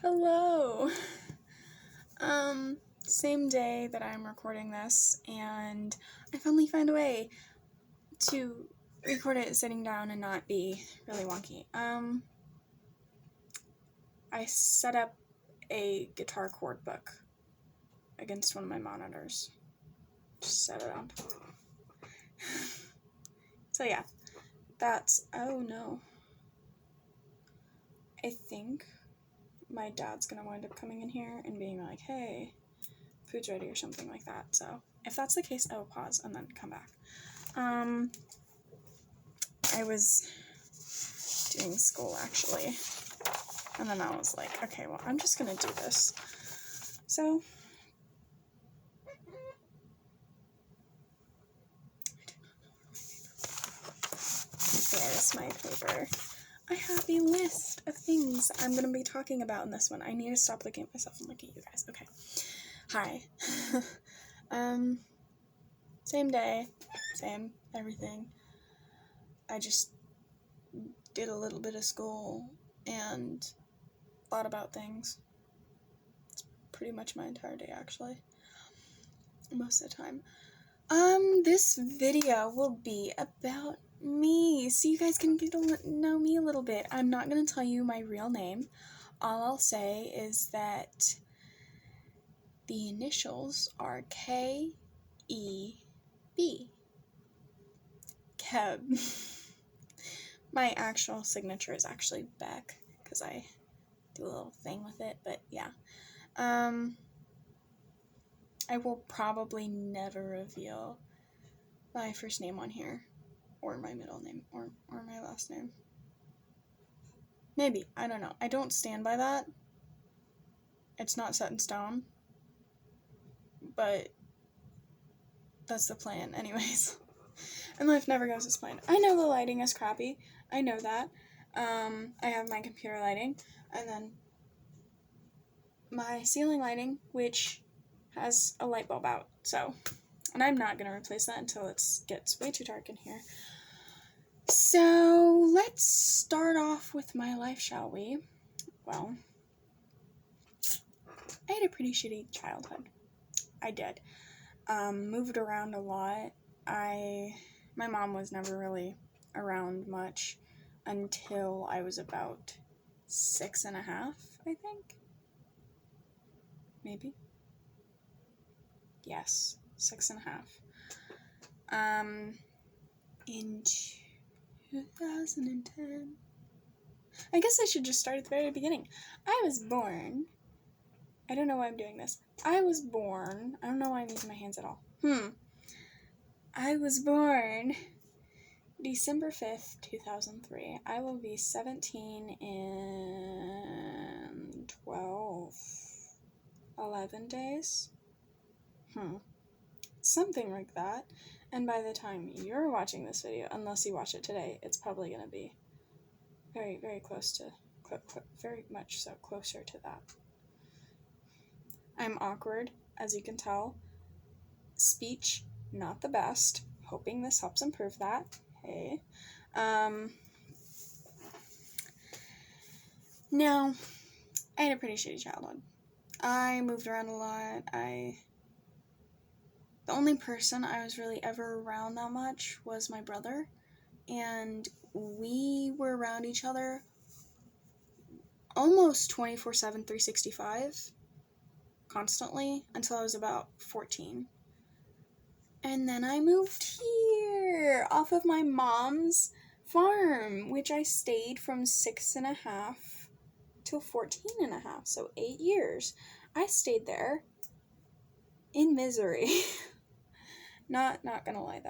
Hello. Same day that I'm recording this, and I finally found a way to record it sitting down and not be really wonky. I set up a guitar chord book against one of my monitors. Just set it up. So yeah, oh no. I think my dad's gonna wind up coming in here and being like, hey, food's ready or something like that. So if that's the case, I will pause and then come back. I was doing school actually, and then I was like, okay, well, I'm just gonna do this. So there's my paper. I have a list of things I'm gonna be talking about in this one. I need to stop looking at myself and look at you guys. Okay. Hi. Same day, same everything. I just did a little bit of school and thought about things. It's pretty much my entire day, actually. Most of the time. This video will be about me, so you guys can get to know me a little bit. I'm not going to tell you my real name. All I'll say is that the initials are K-E-B. Keb. My actual signature is actually Beck, because I do a little thing with it, but yeah. I will probably never reveal my first name on here, or my middle name, or my last name. Maybe, I don't know. I don't stand by that. It's not set in stone, but that's the plan anyways. And life never goes as planned. I know the lighting is crappy. I know that. I have my computer lighting, and then my ceiling lighting, which has a light bulb out, so, and I'm not going to replace that until it gets way too dark in here. So, let's start off with my life, shall we? Well, I had a pretty shitty childhood. I did. Moved around a lot. My mom was never really around much until I was about 6.5, I think. Maybe. Yes, 6.5. In 2010. I guess I should just start at the very beginning. I was born. I don't know why I'm doing this. I was born. I don't know why I'm using my hands at all. I was born December 5th, 2003. I will be 17 in 11 days. Something like that. And by the time you're watching this video, unless you watch it today, it's probably going to be very, very close to, very much so closer to that. I'm awkward, as you can tell. Speech, not the best. Hoping this helps improve that. Hey. Now, I had a pretty shitty childhood. I moved around a lot. The only person I was really ever around that much was my brother, and we were around each other almost 24/7, 365, constantly, until I was about 14. And then I moved here, off of my mom's farm, which I stayed from 6.5 till 14.5, so 8 years. I stayed there in misery. Not gonna lie,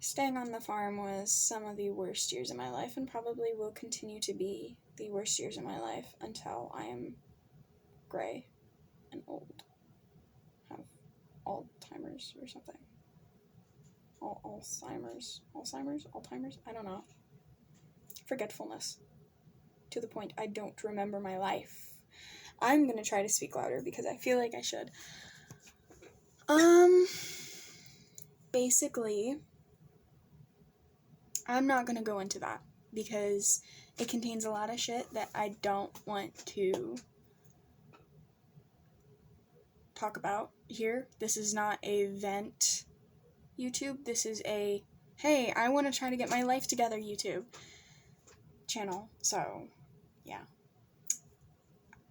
staying on the farm was some of the worst years of my life, and probably will continue to be the worst years of my life until I am gray and old. Have Alzheimer's or something. Alzheimer's? I don't know. Forgetfulness. To the point I don't remember my life. I'm gonna try to speak louder because I feel like I should. Basically, I'm not gonna go into that because It contains a lot of shit that I don't want to talk about here. This is not a vent YouTube. This is a, hey, I want to try to get my life together YouTube channel. So, yeah.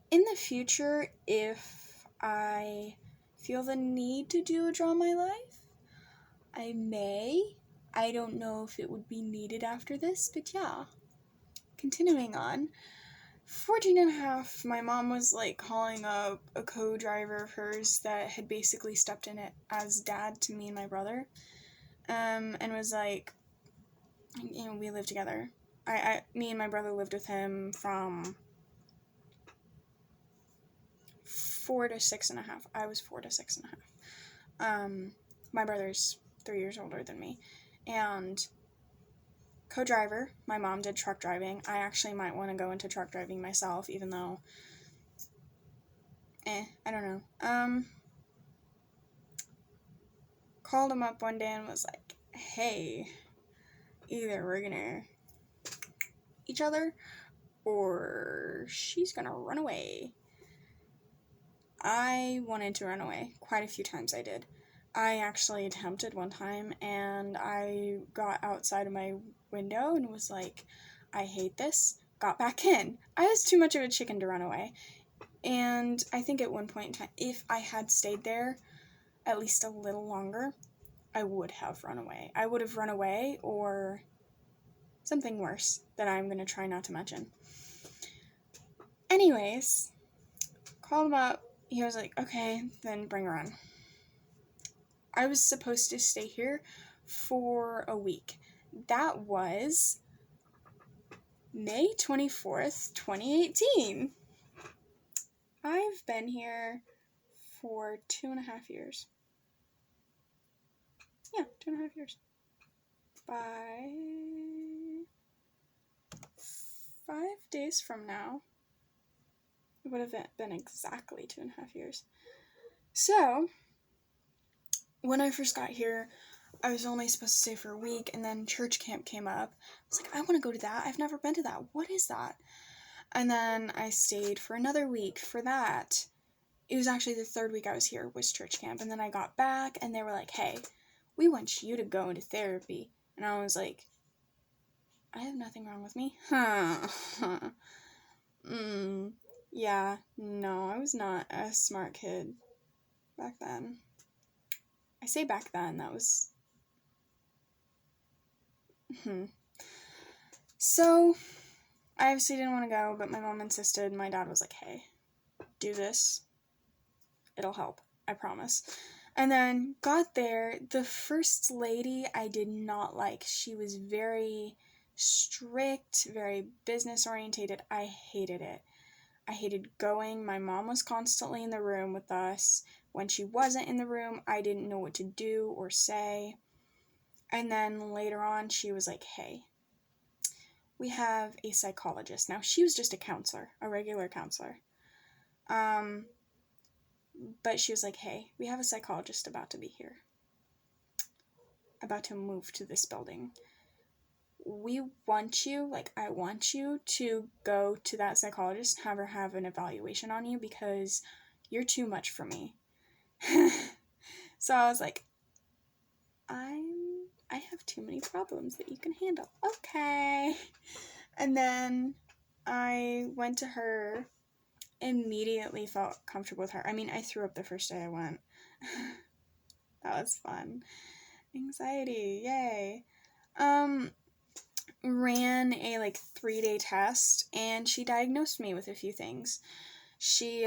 In the future, if I feel the need to do a Draw My Life, I may. I don't know if it would be needed after this, but yeah. Continuing on. 14 and a half, my mom was like calling up a co-driver of hers that had basically stepped in it as dad to me and my brother, and was like, you know, we live together. Me and my brother lived with him from 4 to 6.5. I was 4 to 6.5. My brother's 3 years older than me, and co-driver, my mom did truck driving. I actually might want to go into truck driving myself, even though, I don't know. Called him up one day and was like, hey, either we're gonna each other or she's gonna run away. I wanted to run away. Quite a few times I did. I actually attempted one time, and I got outside of my window and was like, I hate this. Got back in. I was too much of a chicken to run away. And I think at one point in time, if I had stayed there at least a little longer, I would have run away. I would have run away, or something worse that I'm going to try not to mention. Anyways, called him up. He was like, okay, then bring her on. I was supposed to stay here for a week. That was May 24th, 2018. I've been here for 2.5 years. Yeah, 2.5 years. By 5 days from now, it would have been exactly 2.5 years. So, when I first got here, I was only supposed to stay for a week, and then church camp came up. I was like, I want to go to that. I've never been to that. What is that? And then I stayed for another week for that. It was actually the third week I was here was church camp, and then I got back, and they were like, hey, we want you to go into therapy. And I was like, I have nothing wrong with me. Yeah, no, I was not a smart kid back then. I say back then, that was... So, I obviously didn't want to go, but my mom insisted. My dad was like, hey, do this. It'll help. I promise. And then got there. The first lady I did not like. She was very strict, very business orientated. I hated it. I hated going. My mom was constantly in the room with us. When she wasn't in the room, I didn't know what to do or say. And then later on, she was like, hey, we have a psychologist. Now, she was just a counselor, a regular counselor. But she was like, hey, we have a psychologist about to be here. About to move to this building. We want you, I want you to go to that psychologist and have her have an evaluation on you because you're too much for me. So I was like, I have too many problems that you can handle. Okay. And then I went to her, immediately felt comfortable with her. I mean, I threw up the first day I went. That was fun. Anxiety, yay. Ran a 3-day test, and she diagnosed me with a few things. She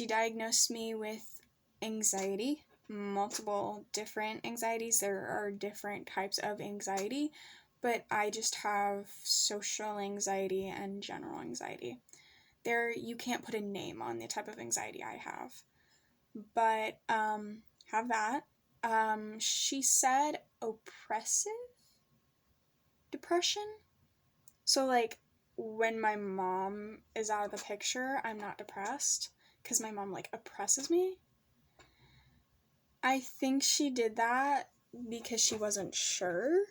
diagnosed me with anxiety, multiple different anxieties. There are different types of anxiety, but I just have social anxiety and general anxiety. You can't put a name on the type of anxiety I have, but have that. She said oppressive depression. So when my mom is out of the picture, I'm not depressed because my mom oppresses me. I think she did that because she wasn't sure.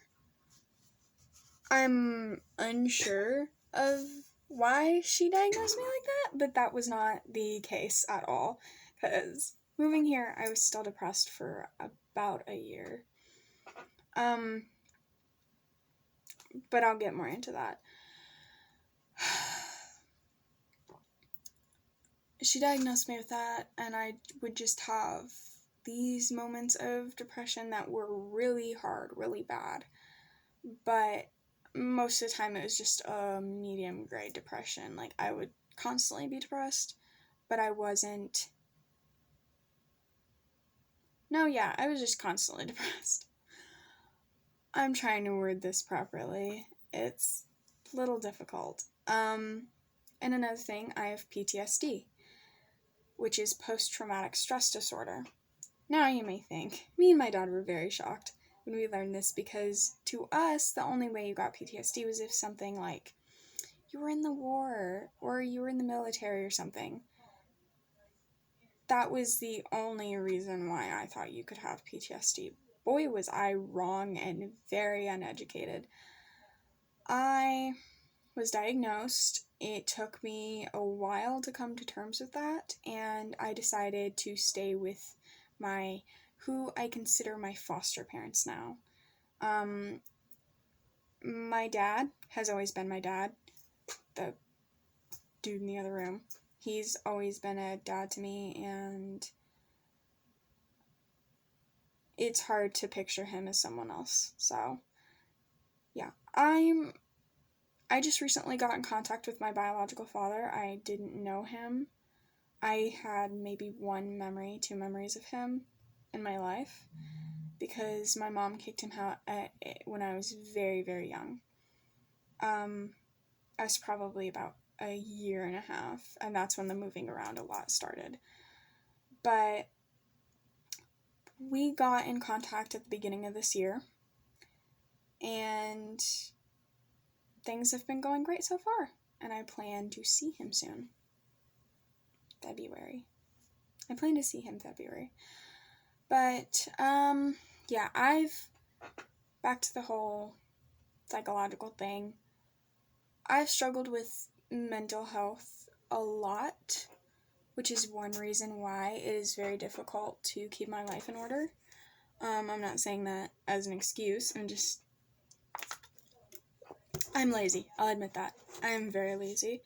I'm unsure of why she diagnosed me like that, but that was not the case at all. Because moving here, I was still depressed for about a year. But I'll get more into that. She diagnosed me with that, and I would just have these moments of depression that were really hard, really bad. But most of the time it was just a medium grade depression. Like, I would constantly be depressed, but I wasn't. No, yeah, I was just constantly depressed. I'm trying to word this properly. It's a little difficult. And another thing, I have PTSD, which is post-traumatic stress disorder. Now you may think, me and my dad were very shocked when we learned this, because to us, the only way you got PTSD was if something like you were in the war or you were in the military or something. That was the only reason why I thought you could have PTSD. Boy, was I wrong and very uneducated. I was diagnosed. It took me a while to come to terms with that, and I decided to stay with who I consider my foster parents now. My dad has always been my dad, the dude in the other room. He's always been a dad to me, and it's hard to picture him as someone else. So, yeah. I just recently got in contact with my biological father. I didn't know him. I had maybe 2 memories of him in my life, because my mom kicked him out when I was very, very young. I was probably about a year and a half, and that's when the moving around a lot started. But we got in contact at the beginning of this year, and things have been going great so far, and I plan to see him soon. February. I plan to see him February. But, yeah, back to the whole psychological thing. I've struggled with mental health a lot, which is one reason why it is very difficult to keep my life in order. I'm not saying that as an excuse. I'm lazy. I'll admit that. I am very lazy.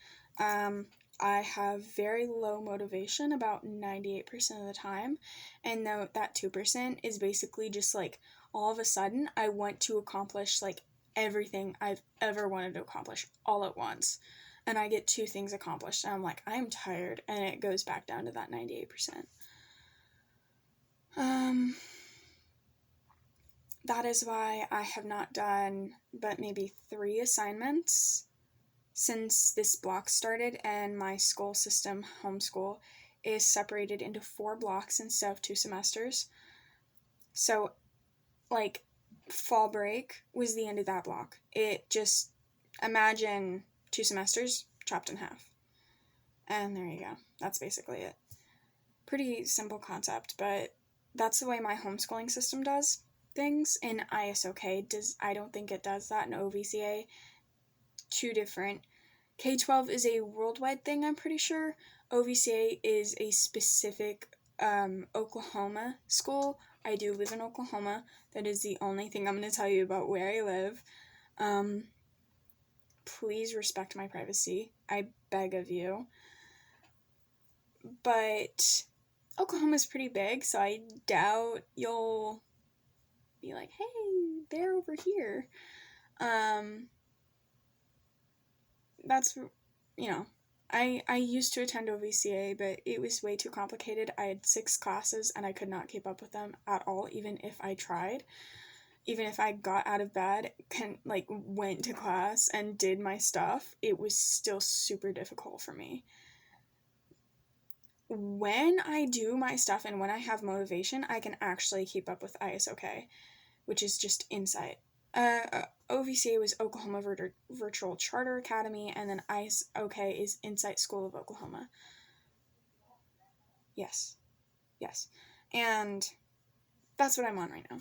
I have very low motivation about 98% of the time, and that 2% is basically just like, all of a sudden, I want to accomplish like everything I've ever wanted to accomplish all at once, and I get 2 things accomplished, and I'm like, I'm tired, and it goes back down to that 98%. That is why I have not done but maybe 3 assignments since this block started, and my school system, homeschool, is separated into 4 blocks instead of 2 semesters. So, like, fall break was the end of that block. It just, imagine 2 semesters chopped in half. And there you go. That's basically it. Pretty simple concept, but that's the way my homeschooling system does things. In ISOK, I don't think it does that in OVCA. 2 different. K-12 is a worldwide thing, I'm pretty sure. OVCA is a specific Oklahoma school. I do live in Oklahoma. That is the only thing I'm going to tell you about where I live. Please respect my privacy. I beg of you. But Oklahoma's pretty big, so I doubt you'll be like, hey, they're over here. That's, I used to attend OVCA, but it was way too complicated. I had 6 classes, and I could not keep up with them at all, even if I tried. Even if I got out of bed, went to class and did my stuff, it was still super difficult for me. When I do my stuff and when I have motivation, I can actually keep up with ISOK, which is just Insight. OVCA was Oklahoma Virtual Charter Academy, and then ISOK is Insight School of Oklahoma. Yes. And that's what I'm on right now.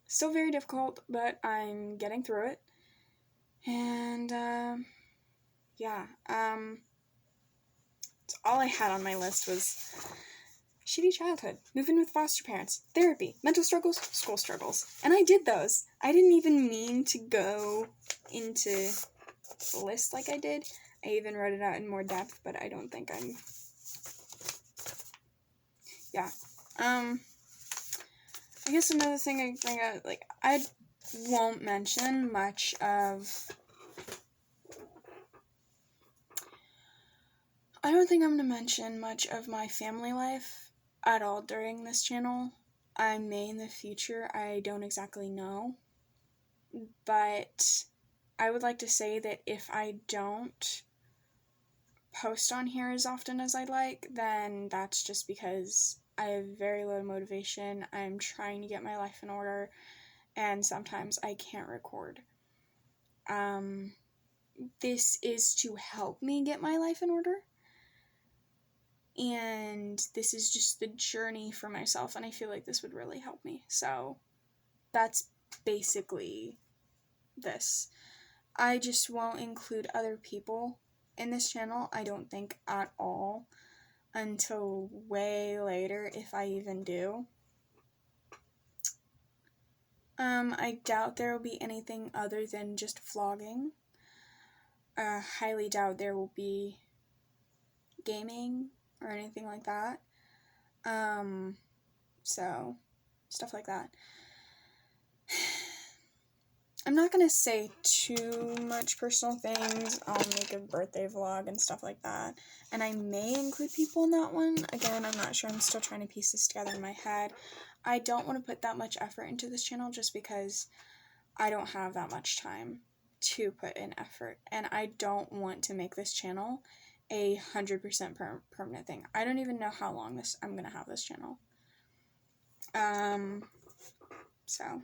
Still very difficult, but I'm getting through it. And, yeah, so all I had on my list was shitty childhood, moving with foster parents, therapy, mental struggles, school struggles. And I did those. I didn't even mean to go into the list like I did. I even wrote it out in more depth, but I don't think I'm... Yeah. I guess another thing I bring up, like, I won't mention much of... I don't think I'm going to mention much of my family life at all during this channel. I may in the future, I don't exactly know. But I would like to say that if I don't post on here as often as I'd like, then that's just because I have very low motivation. I'm trying to get my life in order, and sometimes I can't record. This is to help me get my life in order. And this is just the journey for myself, and I feel like this would really help me. So that's basically this. I just won't include other people in this channel, I don't think, at all, until way later, if I even do. I doubt there will be anything other than just vlogging. Highly doubt there will be gaming or anything like that. So, stuff like that. I'm not going to say too much personal things. I'll make a birthday vlog and stuff like that. And I may include people in that one. Again, I'm not sure. I'm still trying to piece this together in my head. I don't want to put that much effort into this channel just because I don't have that much time to put in effort. And I don't want to make this channel a 100% permanent thing. I don't even know how long I'm going to have this channel. So...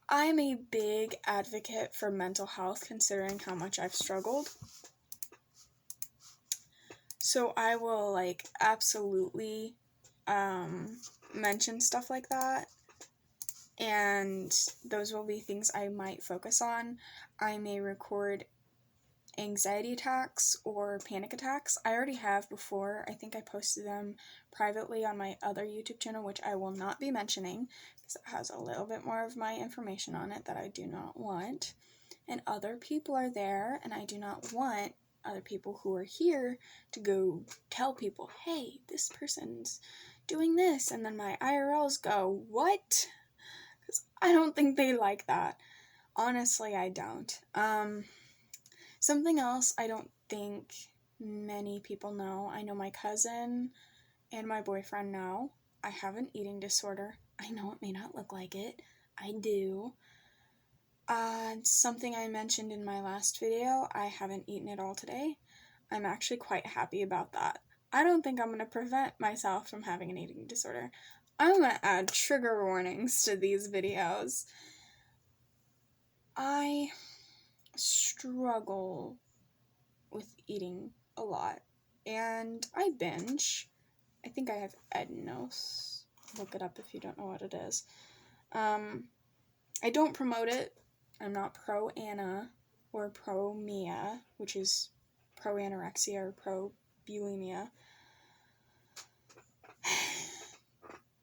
I'm a big advocate for mental health, considering how much I've struggled. So I will, like, absolutely mention stuff like that. And those will be things I might focus on. I may record anxiety attacks or panic attacks. I already have before. I think I posted them privately on my other YouTube channel, which I will not be mentioning because it has a little bit more of my information on it that I do not want. And other people are there, and I do not want other people who are here to go tell people, hey, this person's doing this, and then my IRLs go, what? Because I don't think they like that. Honestly, I don't. Something else I don't think many people know. I know my cousin and my boyfriend know. I have an eating disorder. I know it may not look like it. I do. Something I mentioned in my last video, I haven't eaten it all today. I'm actually quite happy about that. I don't think I'm going to prevent myself from having an eating disorder. I'm going to add trigger warnings to these videos. I struggle with eating a lot, and I binge. I think I have Ednos. Look it up if you don't know what it is. I don't promote it. I'm not pro-Anna or pro-Mia, which is pro-anorexia or pro-bulimia.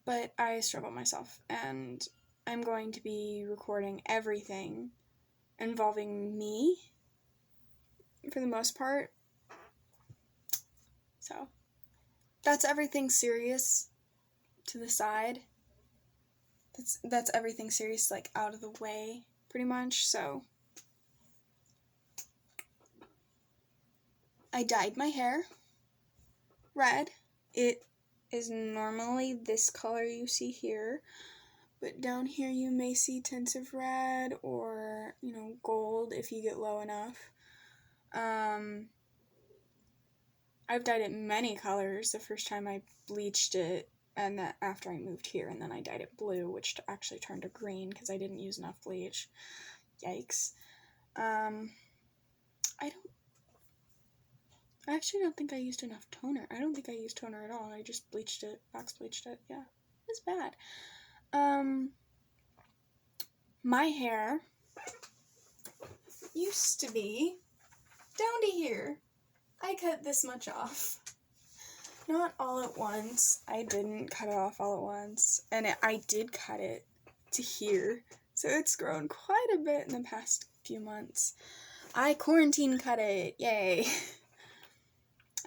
But I struggle myself, and I'm going to be recording everything involving me for the most part. So, that's everything serious to the side. That's everything serious, like, out of the way, pretty much. So, I dyed my hair red. It is normally this color you see here, but down here you may see tints of red or, gold if you get low enough. I've dyed it many colors the first time I bleached it, and then after I moved here, and then I dyed it blue, which actually turned to green because I didn't use enough bleach. Yikes. I actually don't think I used enough toner. I don't think I used toner at all. I just bleached it, box bleached it. Yeah, it was bad. My hair used to be down to here. I cut this much off. Not all at once. I didn't cut it off all at once. And I did cut it to here. So it's grown quite a bit in the past few months. I quarantine cut it. Yay.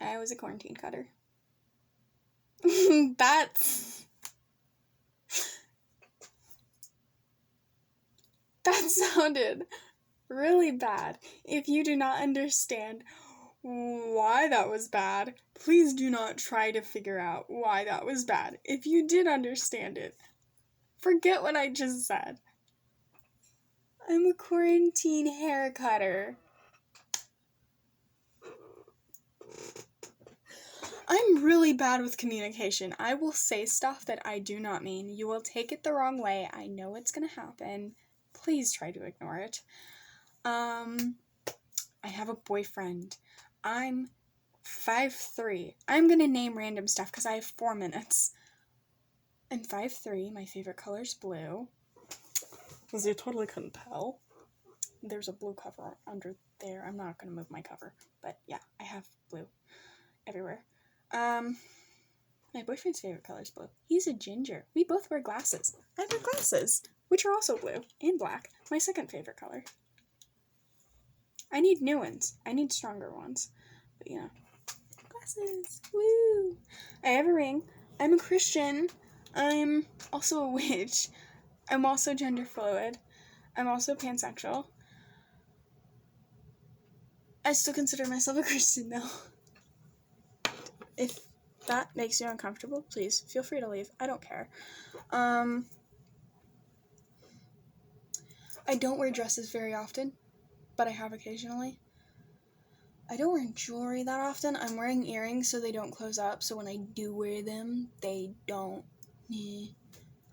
I was a quarantine cutter. That sounded really bad. If you do not understand why that was bad, please do not try to figure out why that was bad. If you did understand it, forget what I just said. I'm a quarantine hair cutter. I'm really bad with communication. I will say stuff that I do not mean. You will take it the wrong way. I know it's gonna happen. Please try to ignore it. I have a boyfriend. I'm 5'3". I'm gonna name random stuff because I have 4 minutes. I'm 5'3". My favorite color is blue. As you totally couldn't tell. There's a blue cover under there. I'm not gonna move my cover. But yeah, I have blue everywhere. My boyfriend's favorite color is blue. He's a ginger. We both wear glasses. I wear glasses, which are also blue and black. My second favorite color. I need new ones. I need stronger ones. But yeah. Glasses. Woo! I have a ring. I'm a Christian. I'm also a witch. I'm also gender fluid. I'm also pansexual. I still consider myself a Christian though. If that makes you uncomfortable, please feel free to leave. I don't care. I don't wear dresses very often, but I have occasionally. I don't wear jewelry that often. I'm wearing earrings so they don't close up, so when I do wear them, they don't.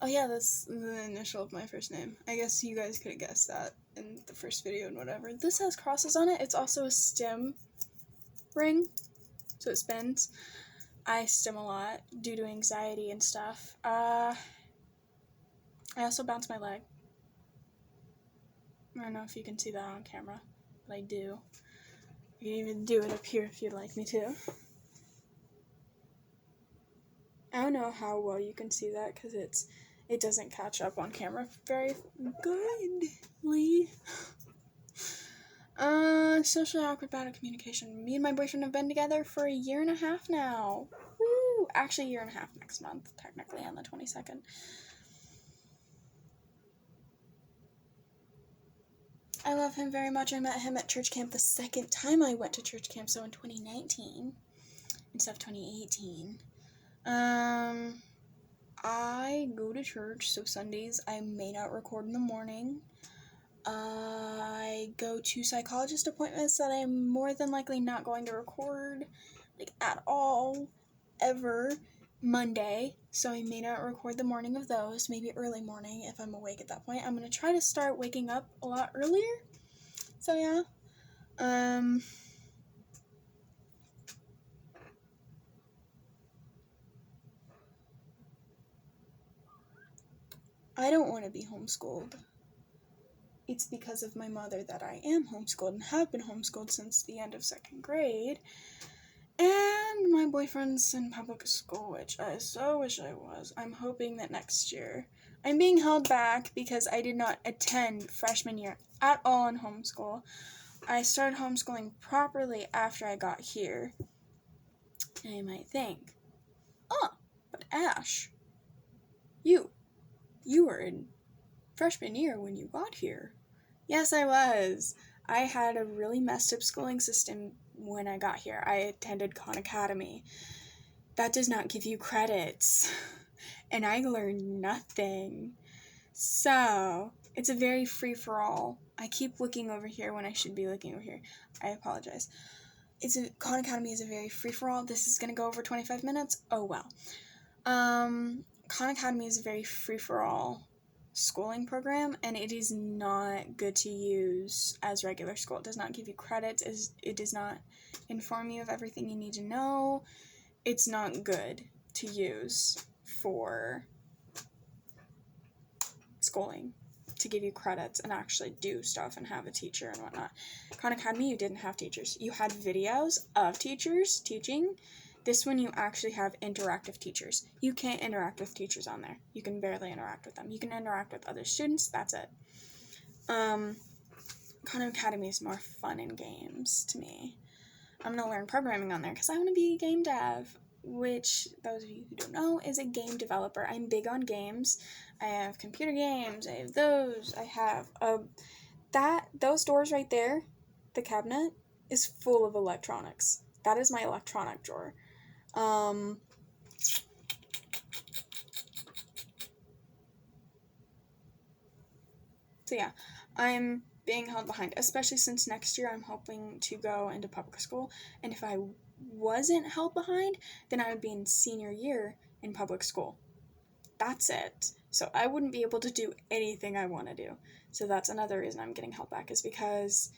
Oh yeah, that's the initial of my first name. I guess you guys could have guessed that in the first video and whatever. This has crosses on it. It's also a stim ring, so it spins. I stim a lot due to anxiety and stuff. I also bounce my leg. I don't know if you can see that on camera, but I do. I can even do it up here if you'd like me to. I don't know how well you can see that because it doesn't catch up on camera very goodly. Socially awkward, bad at communication. Me and my boyfriend have been together for 1.5 years now. Woo! Actually, 1.5 years next month, technically on the 22nd. I love him very much. I met him at church camp the second time I went to church camp, so in 2019 instead of 2018. I go to church, so Sundays I may not record in the morning. I go to psychologist appointments that I'm more than likely not going to record, at all, ever, Monday, so I may not record the morning of those, maybe early morning if I'm awake at that point. I'm going to try to start waking up a lot earlier, so yeah. I don't want to be homeschooled. It's because of my mother that I am homeschooled and have been homeschooled since the end of 2nd grade. And my boyfriend's in public school, which I so wish I was. I'm hoping that next year. I'm being held back because I did not attend freshman year at all in homeschool. I started homeschooling properly after I got here. And you might think, but Ash, you were in freshman year when you got here. Yes, I was. I had a really messed up schooling system when I got here. I attended Khan Academy. That does not give you credits. And I learned nothing. So, it's a very free-for-all. I keep looking over here when I should be looking over here. I apologize. Khan Academy is a very free-for-all. This is going to go over 25 minutes. Oh, well. Khan Academy is a very free-for-all schooling program, and it is not good to use as regular school. It does not give you credits. It does not inform you of everything you need to know. It's not good to use for schooling to give you credits and actually do stuff and have a teacher and whatnot. Khan Academy, you didn't have teachers. You had videos of teachers teaching. This one, you actually have interactive teachers. You can't interact with teachers on there. You can barely interact with them. You can interact with other students. That's it. Khan Academy is more fun in games to me. I'm going to learn programming on there because I want to be a game dev, which, those of you who don't know, is a game developer. I'm big on games. I have computer games. I have those. I have those doors right there, the cabinet, is full of electronics. That is my electronic drawer. So yeah, I'm being held behind, especially since next year I'm hoping to go into public school, and if I wasn't held behind, then I would be in senior year in public school. That's it. So I wouldn't be able to do anything I want to do. So that's another reason I'm getting held back, is because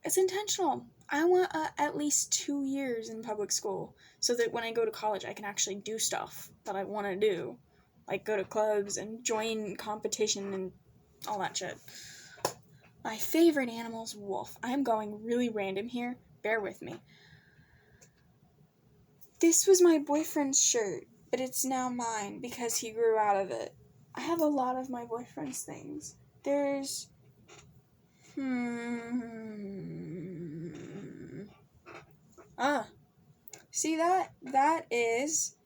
it's intentional. I want at least 2 years in public school so that when I go to college, I can actually do stuff that I want to do, like go to clubs and join competition and all that shit. My favorite animal is wolf. I'm going really random here. Bear with me. This was my boyfriend's shirt, but it's now mine because he grew out of it. I have a lot of my boyfriend's things. There's... See that? That is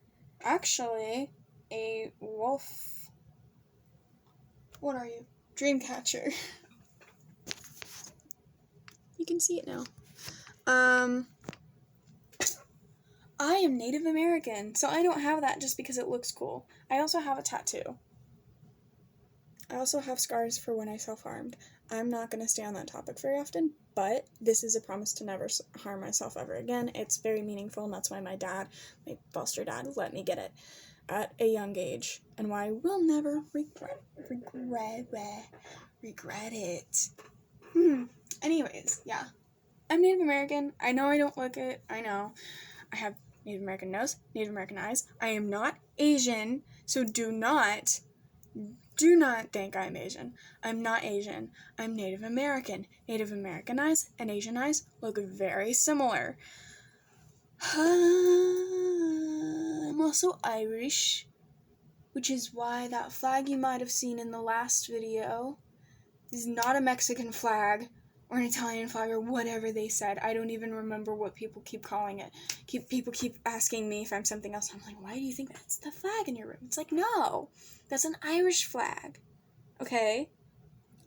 actually a wolf. What are you? Dreamcatcher. You can see it now. I am Native American, so I don't have that just because it looks cool. I also have a tattoo. I also have scars for when I self-harmed. I'm not going to stay on that topic very often, but this is a promise to never harm myself ever again. It's very meaningful, and that's why my foster dad, let me get it at a young age, and why I will never regret it. Anyways, yeah. I'm Native American. I know I don't look it. I know. I have Native American nose, Native American eyes. I am not Asian, so do not think I'm Asian. I'm not Asian. I'm Native American. Native American eyes and Asian eyes look very similar. I'm also Irish, which is why that flag you might have seen in the last video is not a Mexican flag or an Italian flag or whatever they said. I don't even remember what people keep calling it. People keep asking me if I'm something else. I'm like, why do you think that's the flag in your room? It's like, no, that's an Irish flag. Okay?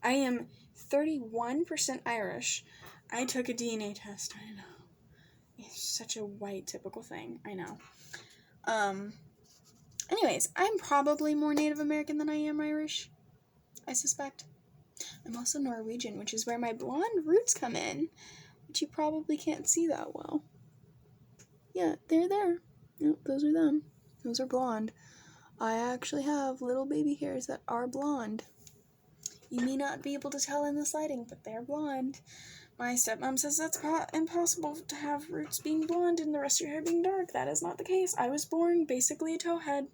I am 31% Irish. I took a DNA test. I know. It's such a white typical thing. I know. Anyways, I'm probably more Native American than I am Irish. I suspect. I'm also Norwegian, which is where my blonde roots come in, which you probably can't see that well. Yeah, they're there. Yep, those are them. Those are blonde. I actually have little baby hairs that are blonde. You may not be able to tell in this lighting, but they're blonde. My stepmom says that's impossible to have roots being blonde and the rest of your hair being dark. That is not the case. I was born basically a towhead,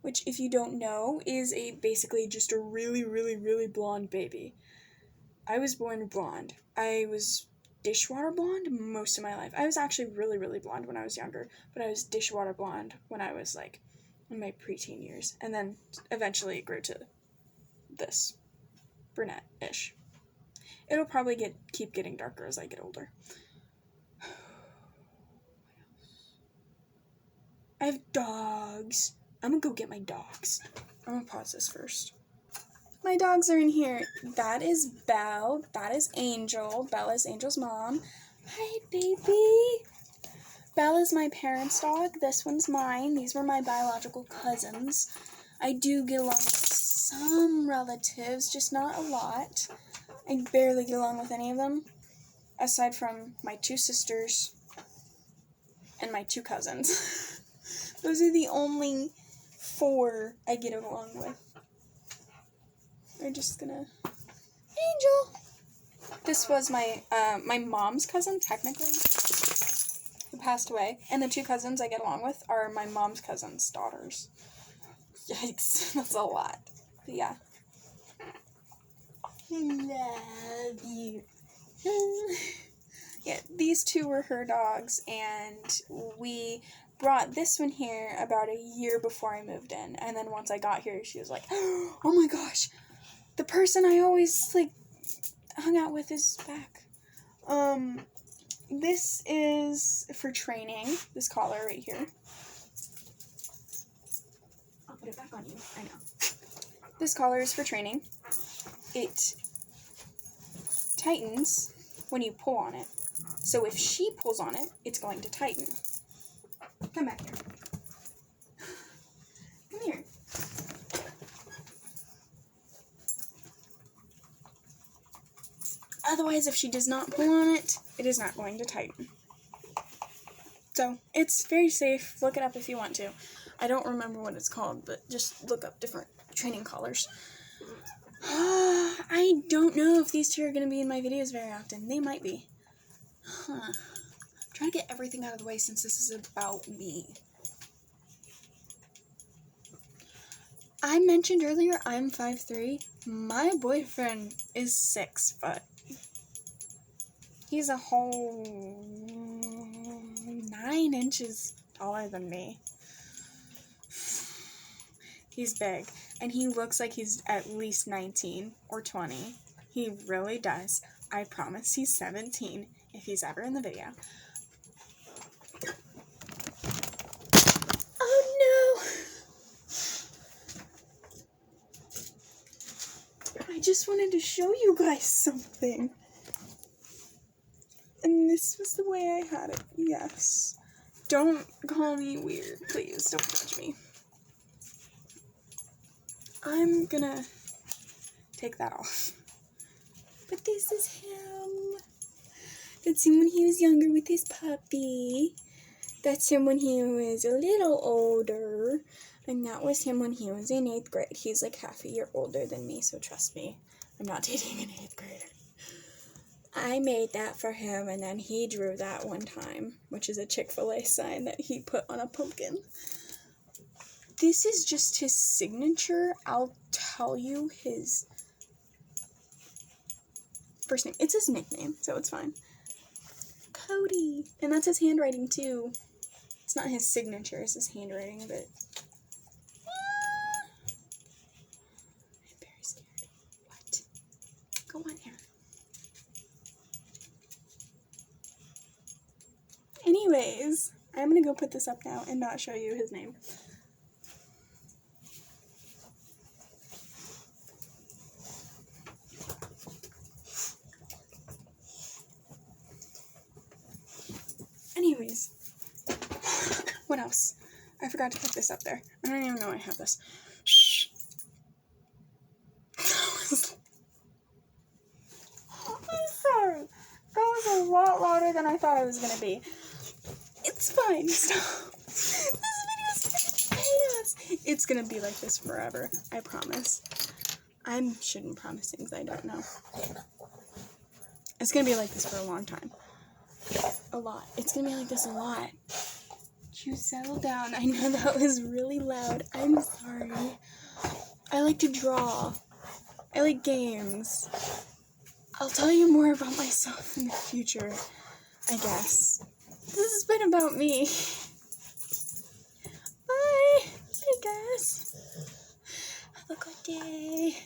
which, if you don't know, is basically just a really, really, really blonde baby. I was born blonde. I was dishwater blonde most of my life. I was actually really, really blonde when I was younger, but I was dishwater blonde when I was, like, in my preteen years. And then eventually it grew to this. Brunette-ish. It'll probably keep getting darker as I get older. I have dogs. I'm gonna go get my dogs. I'm gonna pause this first. My dogs are in here. That is Belle. That is Angel. Belle is Angel's mom. Hi, baby. Belle is my parents' dog. This one's mine. These were my biological cousins. I do get along with some relatives, just not a lot. I barely get along with any of them, aside from my 2 sisters and my 2 cousins. Those are the only 4 I get along with. They're just gonna... Angel! This was my mom's cousin, technically, who passed away. And the 2 cousins I get along with are my mom's cousin's daughters. Yikes, that's a lot. But yeah. Love you. Yeah, these two were her dogs, and we brought this one here about a year before I moved in. And then once I got here, she was like, oh my gosh, the person I always, like, hung out with is back. This is for training, this collar right here. I'll put it back on you, I know. This collar is for training. It tightens when you pull on it. So if she pulls on it, it's going to tighten. Come back here. Come here. Otherwise, if she does not pull on it, it is not going to tighten. So, it's very safe. Look it up if you want to. I don't remember what it's called, but just look up different training collars. I don't know if these two are going to be in my videos very often. They might be. I'm trying to get everything out of the way since this is about me. I mentioned earlier I'm 5'3". My boyfriend is 6 foot. He's a whole 9 inches taller than me. He's big, and he looks like he's at least 19 or 20. He really does. I promise he's 17 if he's ever in the video. Oh no! I just wanted to show you guys something. And this was the way I had it. Yes. Don't call me weird. Please, don't judge me. I'm gonna take that off. But this is him. That's him when he was younger with his puppy. That's him when he was a little older. And that was him when he was in 8th grade. He's like half a year older than me, so trust me. I'm not dating an 8th grader. I made that for him, and then he drew that one time, which is a Chick-fil-A sign that he put on a pumpkin. This is just his signature. I'll tell you his first name. It's his nickname, so it's fine. Cody. And that's his handwriting, too. It's not his signature, it's his handwriting, but... I'm very scared. What? Go on here. Anyways, I'm gonna go put this up now and not show you his name. Anyways, what else? I forgot to put this up there. I don't even know I have this. Shh. I'm sorry. That was a lot louder than I thought it was gonna be. It's fine. Stop. This video's gonna be chaos. It's gonna be like this forever. I promise. I shouldn't promise things I don't know. It's gonna be like this for a long time. A lot. It's gonna be like this a lot. You settle down. I know that was really loud. I'm sorry. I like to draw. I like games. I'll tell you more about myself in the future, I guess. This has been about me. Bye, I guess. Have a good day.